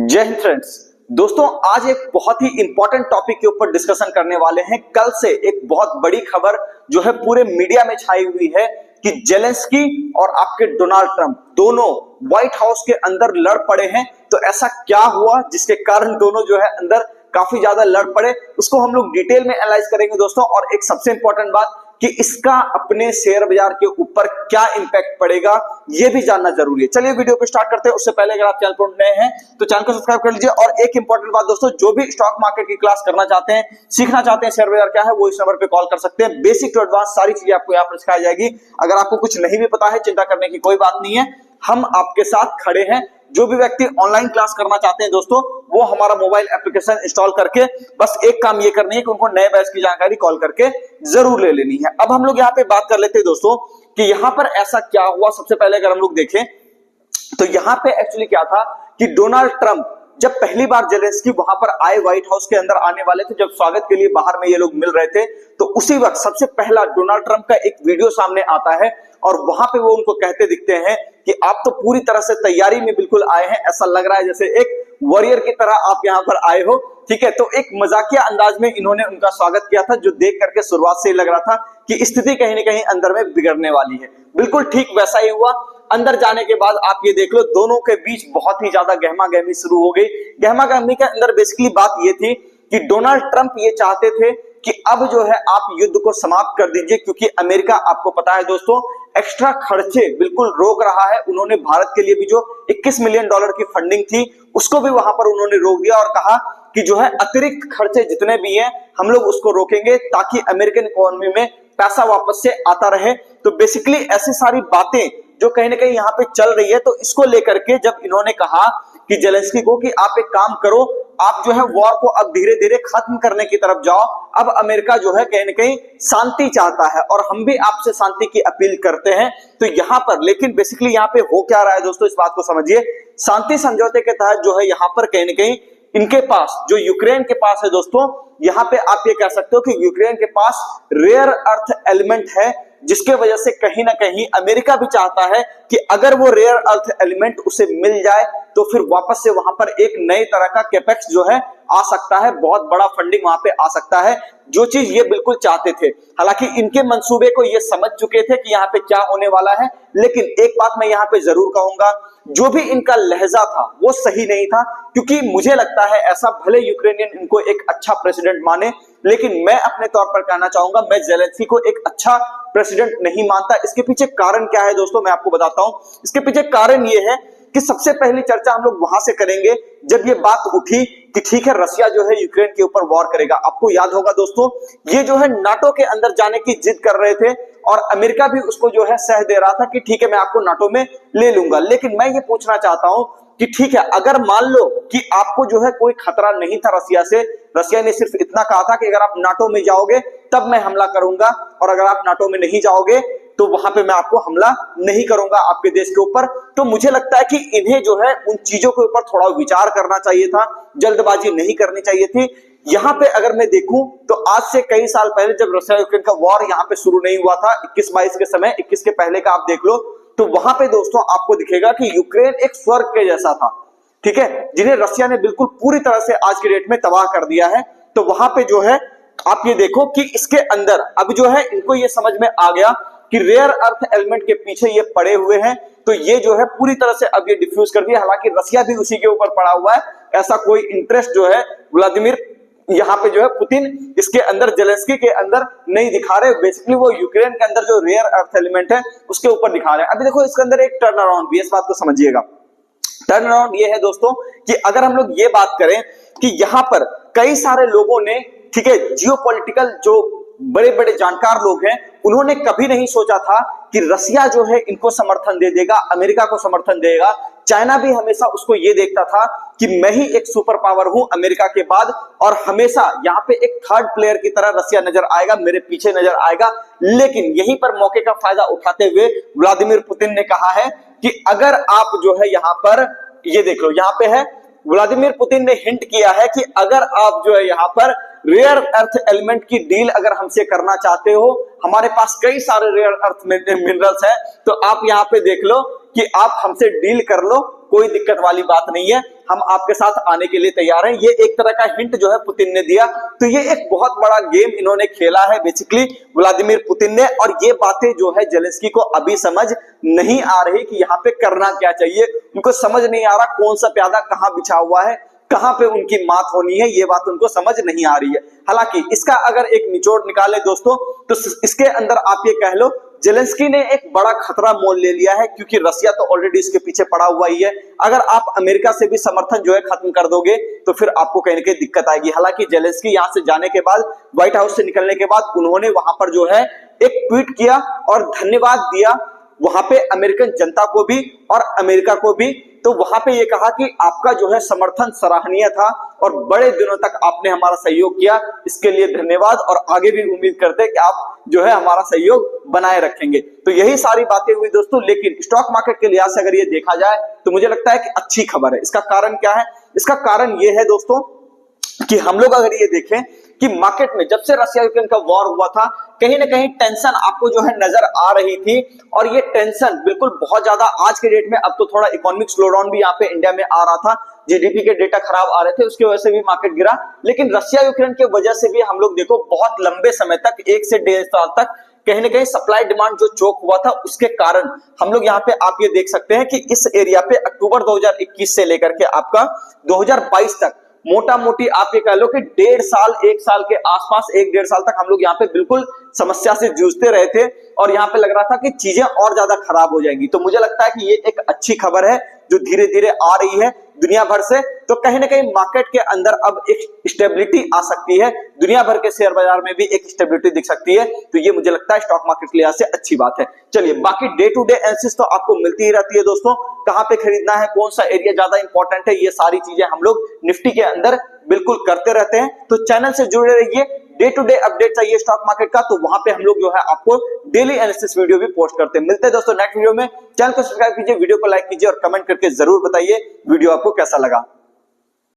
जय हिंद फ्रेंड्स। दोस्तों आज एक बहुत ही इंपॉर्टेंट टॉपिक के ऊपर डिस्कशन करने वाले हैं। कल से एक बहुत बड़ी खबर जो है पूरे मीडिया में छाई हुई है कि जेलेंस्की और आपके डोनाल्ड ट्रंप दोनों व्हाइट हाउस के अंदर लड़ पड़े हैं। तो ऐसा क्या हुआ जिसके कारण दोनों जो है अंदर काफी ज्यादा लड़ पड़े, उसको हम लोग डिटेल में एनालाइज करेंगे दोस्तों। और एक सबसे इंपॉर्टेंट बात कि इसका अपने शेयर बाजार के ऊपर क्या इंपैक्ट पड़ेगा ये भी जानना जरूरी है। चलिए वीडियो को स्टार्ट करते हैं। उससे पहले अगर आप चैनल पर नए हैं तो चैनल को सब्सक्राइब कर लीजिए। और एक इंपॉर्टेंट बात दोस्तों, जो भी स्टॉक मार्केट की क्लास करना चाहते हैं, सीखना चाहते हैं शेयर बाजार क्या है, वो इस नंबर पे कॉल कर सकते हैं। बेसिक टू एडवांस सारी चीजें आपको यहाँ पर सिखाई जाएगी। अगर आपको कुछ नहीं भी पता है, चिंता करने की कोई बात नहीं है, हम आपके साथ खड़े हैं। जो भी व्यक्ति ऑनलाइन क्लास करना चाहते हैं दोस्तों, वो हमारा मोबाइल एप्लीकेशन इंस्टॉल करके बस एक काम ये करनी है कि उनको नए बैच की जानकारी कॉल करके जरूर ले लेनी है। अब हम लोग यहाँ पे बात कर लेते हैं दोस्तों कि यहाँ पर ऐसा क्या हुआ। सबसे पहले अगर हम लोग देखें तो यहाँ पे एक्चुअली क्या था कि डोनाल्ड ट्रंप जब पहली बार जेलेंस्की वहां पर आए, व्हाइट हाउस के अंदर आने वाले थे, जब स्वागत के लिए बाहर में ये लोग मिल रहे थे, तो उसी वक्त सबसे पहला डोनाल्ड ट्रंप का एक वीडियो सामने आता है और वहां पे वो उनको कहते दिखते हैं कि आप तो पूरी तरह से तैयारी में बिल्कुल आए हैं, ऐसा लग रहा है जैसे एक वॉरियर की तरह आप यहाँ पर आए हो। ठीक है, तो एक मजाकिया अंदाज में इन्होंने उनका स्वागत किया था, जो देख करके शुरुआत से ही लग रहा था कि स्थिति कहीं ना कहीं अंदर में बिगड़ने वाली है। बिल्कुल ठीक वैसा ही हुआ। अंदर जाने के बाद आप ये देख लो, दोनों के बीच बहुत ही ज्यादा गहमा गहमी शुरू हो गई। गहमा गहमी के अंदर बेसिकली बात ये थी कि डोनाल्ड ट्रंप ये चाहते थे कि अब जो है आप युद्ध को समाप्त कर दीजिए, क्योंकि अमेरिका, आपको पता है दोस्तों, एक्स्ट्रा खर्चे बिल्कुल रोक रहा है। उन्होंने भारत के लिए भी जो 21 मिलियन डॉलर की फंडिंग थी उसको भी वहां पर उन्होंने रोक दिया और कहा कि जो है अतिरिक्त खर्चे जितने भी हैं हम लोग उसको रोकेंगे ताकि अमेरिकन इकोनॉमी में पैसा वापस से आता रहे। तो बेसिकली ऐसी सारी बातें जो कहीं ना कहीं यहाँ पे चल रही है, तो इसको लेकर के जब इन्होंने कहा कि जेलेंस्की को कि आप एक काम करो, आप जो है वॉर को अब धीरे धीरे खत्म करने की तरफ जाओ, अब अमेरिका जो है कहीं ना कहीं शांति चाहता है और हम भी आपसे शांति की अपील करते हैं। तो यहाँ पर लेकिन बेसिकली यहाँ पे हो क्या रहा है दोस्तों, इस बात को समझिए। शांति समझौते के तहत जो है यहाँ पर कहीं ना कहीं इनके पास, जो यूक्रेन के पास है दोस्तों, यहाँ पे आप ये कह सकते हो कि यूक्रेन के पास रेयर अर्थ एलिमेंट है, जिसके वजह से कहीं ना कहीं अमेरिका भी चाहता है कि अगर वो रेयर अर्थ एलिमेंट उसे मिल जाए तो फिर वापस से वहां पर एक नई तरह का कैपेक्स जो है आ सकता है, बहुत बड़ा फंडिंग वहां पे आ सकता है, जो चीज ये बिल्कुल चाहते थे। हालांकि इनके मंसूबे को ये समझ चुके थे कि यहाँ पे क्या होने वाला है, लेकिन एक बात मैं यहाँ पे जरूर कहूंगा, जो भी इनका लहजा था वो सही नहीं था। क्योंकि मुझे लगता है ऐसा, भले यूक्रेनियन इनको एक अच्छा प्रेसिडेंट माने, लेकिन मैं अपने तौर पर कहना चाहूंगा, मैं जेलेंस्की को एक अच्छा प्रेसिडेंट नहीं मानता। इसके पीछे कारण क्या है दोस्तों, मैं आपको बताता हूं। इसके पीछे कारण ये है कि सबसे पहली चर्चा हम लोग वहां से करेंगे जब ये बात उठी कि ठीक है रसिया जो है यूक्रेन के ऊपर वॉर करेगा। आपको याद होगा दोस्तों, ये जो है नाटो के अंदर जाने की जिद कर रहे थे और अमेरिका भी उसको जो है सह दे रहा था कि ठीक है मैं आपको नाटो में ले लूंगा। लेकिन मैं ये पूछना चाहता हूं कि ठीक है, अगर मान लो कि आपको जो है कोई खतरा नहीं था रसिया से, रसिया ने सिर्फ इतना कहा था कि अगर आप नाटो में जाओगे तब मैं हमला करूंगा, और अगर आप नाटो में नहीं जाओगे तो वहां पे मैं आपको हमला नहीं करूंगा आपके देश के ऊपर। तो मुझे लगता है कि इन्हें जो है उन चीजों के ऊपर थोड़ा विचार करना चाहिए था, जल्दबाजी नहीं करनी चाहिए थी। यहाँ पे अगर मैं देखूं तो आज से कई साल पहले जब रसिया यूक्रेन का वॉर यहाँ पे शुरू नहीं हुआ था, 21-22 के समय, 21 के पहले का आप देख लो, तो वहां पे दोस्तों आपको दिखेगा कि यूक्रेन एक स्वर्ग के जैसा था। ठीक है, जिन्हें रसिया ने बिल्कुल पूरी तरह से आज की डेट में तबाह कर दिया है। तो वहां पे जो है आप ये देखो कि इसके अंदर अब जो है इनको ये समझ में आ गया कि रेयर अर्थ एलिमेंट के पीछे ये पड़े हुए हैं, तो ये जो है पूरी तरह से अब ये डिफ्यूज कर दिया। हालांकि रसिया भी उसी के ऊपर पड़ा हुआ है, ऐसा कोई इंटरेस्ट जो है व्लादिमीर यहाँ पे जो है पुतिन इसके अंदर, जेलेंस्की के अंदर नहीं दिखा रहे। बेसिकली वो यूक्रेन के अंदर जो रेयर अर्थ एलिमेंट है उसके ऊपर दिखा रहे हैं। अभी देखो इसके अंदर एक टर्न अराउंड भी है, इस बात को समझिएगा। टर्न अराउंड ये है दोस्तों कि अगर हम लोग ये बात करें कि यहाँ पर कई सारे लोगों ने, ठीक है, जियोपॉलिटिकल जो बड़े बड़े जानकार लोग हैं, उन्होंने कभी नहीं सोचा था कि रसिया जो है इनको समर्थन दे देगा, अमेरिका को समर्थन देगा। चाइना भी हमेशा उसको ये देखता था कि मैं ही एक सुपर पावर हूं अमेरिका के बाद, और हमेशा यहाँ पे एक थर्ड प्लेयर की तरह रसिया नजर आएगा, मेरे पीछे नजर आएगा। लेकिन यहीं पर मौके का फायदा उठाते हुए व्लादिमीर पुतिन ने कहा है कि अगर आप जो है यहाँ पर, ये देख लो यहाँ पे है, व्लादिमीर पुतिन ने हिंट किया है कि अगर आप जो है यहाँ पर रेयर अर्थ एलिमेंट की डील अगर हमसे करना चाहते हो, हमारे पास कई सारे रेयर अर्थ मिनरल्स हैं, तो आप यहाँ पे देख लो कि आप हमसे डील कर लो, कोई दिक्कत वाली बात नहीं है, हम आपके साथ आने के लिए तैयार हैं। ये एक तरह का हिंट जो है पुतिन ने दिया। तो ये एक बहुत बड़ा गेम इन्होंने खेला है बेसिकली व्लादिमीर पुतिन ने, और ये बातें जो है जेलेंस्की को अभी समझ नहीं आ रही कि यहाँ पे करना क्या चाहिए। उनको समझ नहीं आ रहा कौन सा प्यादा कहाँ बिछा हुआ है, कहां पे उनकी मात होनी है, ये बात उनको समझ नहीं आ रही है। हालांकि इसका अगर एक निचोड़ निकाले दोस्तों, तो इसके अंदर आप ये कह लो जेलेंस्की ने एक बड़ा खतरा मोल ले लिया है, क्योंकि रसिया तो ऑलरेडी इसके पीछे पड़ा हुआ ही है। अगर आप अमेरिका से भी समर्थन जो है खत्म कर दोगे तो फिर आपको कहीं ना कहीं दिक्कत आएगी। हालांकि जेलेंस्की यहां से जाने के बाद, व्हाइट हाउस से निकलने के बाद, उन्होंने वहां पर जो है एक ट्वीट किया और धन्यवाद दिया वहां पे अमेरिकन जनता को भी और अमेरिका को भी। तो वहां पे ये कहा कि आपका जो है समर्थन सराहनीय था और बड़े दिनों तक आपने हमारा सहयोग किया, इसके लिए धन्यवाद, और आगे भी उम्मीद करते हैं कि आप जो है हमारा सहयोग बनाए रखेंगे। तो यही सारी बातें हुई दोस्तों। लेकिन स्टॉक मार्केट के लिहाज से अगर ये देखा जाए तो मुझे लगता है कि अच्छी खबर है। इसका कारण क्या है? इसका कारण ये है दोस्तों कि हम लोग अगर ये देखें कि मार्केट में जब से रशिया यूक्रेन का वॉर हुआ था, कहीं ना कहीं टेंशन आपको जो है नजर आ रही थी, और ये टेंशन बिल्कुल बहुत ज्यादा आज के डेट में, अब तो थोड़ा इकोनॉमिक स्लोडाउन भी यहाँ पे इंडिया में आ रहा था, जीडीपी के डेटा खराब आ रहे थे, उसकी वजह से भी मार्केट गिरा। लेकिन रशिया यूक्रेन की वजह से भी हम लोग देखो बहुत लंबे समय तक, 1 से 1.5 साल तक कहीं ना कहीं सप्लाई डिमांड जो चोक हुआ था, उसके कारण हम लोग यहाँ पे आप ये देख सकते हैं कि इस एरिया पे अक्टूबर 2021 से लेकर के आपका 2022 तक मोटा मोटी आप ये कह लो कि 1.5 साल, 1 साल के आसपास, 1-1.5 साल तक हम लोग यहाँ पे बिल्कुल समस्या से जूझते रहे थे, और यहाँ पे लग रहा था कि चीजें और ज्यादा खराब हो जाएंगी। तो मुझे लगता है कि ये एक अच्छी खबर है जो धीरे धीरे आ रही है दुनिया भर से। तो कहीं ना कहीं मार्केट के अंदर अब एक स्टेबिलिटी आ सकती है, दुनिया भर के शेयर बाजार में भी एक स्टेबिलिटी दिख सकती है। तो ये मुझे लगता है स्टॉक मार्केट के लिहाज से अच्छी बात है। चलिए, बाकी डे टू डे एनालिसिस तो आपको मिलती ही रहती है दोस्तों, कहां पे खरीदना है, कौन सा एरिया ज्यादा इंपॉर्टेंट है, ये सारी चीजें हम लोग निफ्टी के अंदर बिल्कुल करते रहते हैं। तो चैनल से जुड़े रहिए। डे टू डे अपडेट चाहिए स्टॉक मार्केट का, तो वहां पे हम लोग जो है आपको डेली एनालिसिस वीडियो भी पोस्ट करते हैं। मिलते हैं दोस्तों नेक्स्ट वीडियो में। चैनल को सब्सक्राइब कीजिए, वीडियो को लाइक कीजिए और कमेंट करके जरूर बताइए वीडियो आपको कैसा लगा।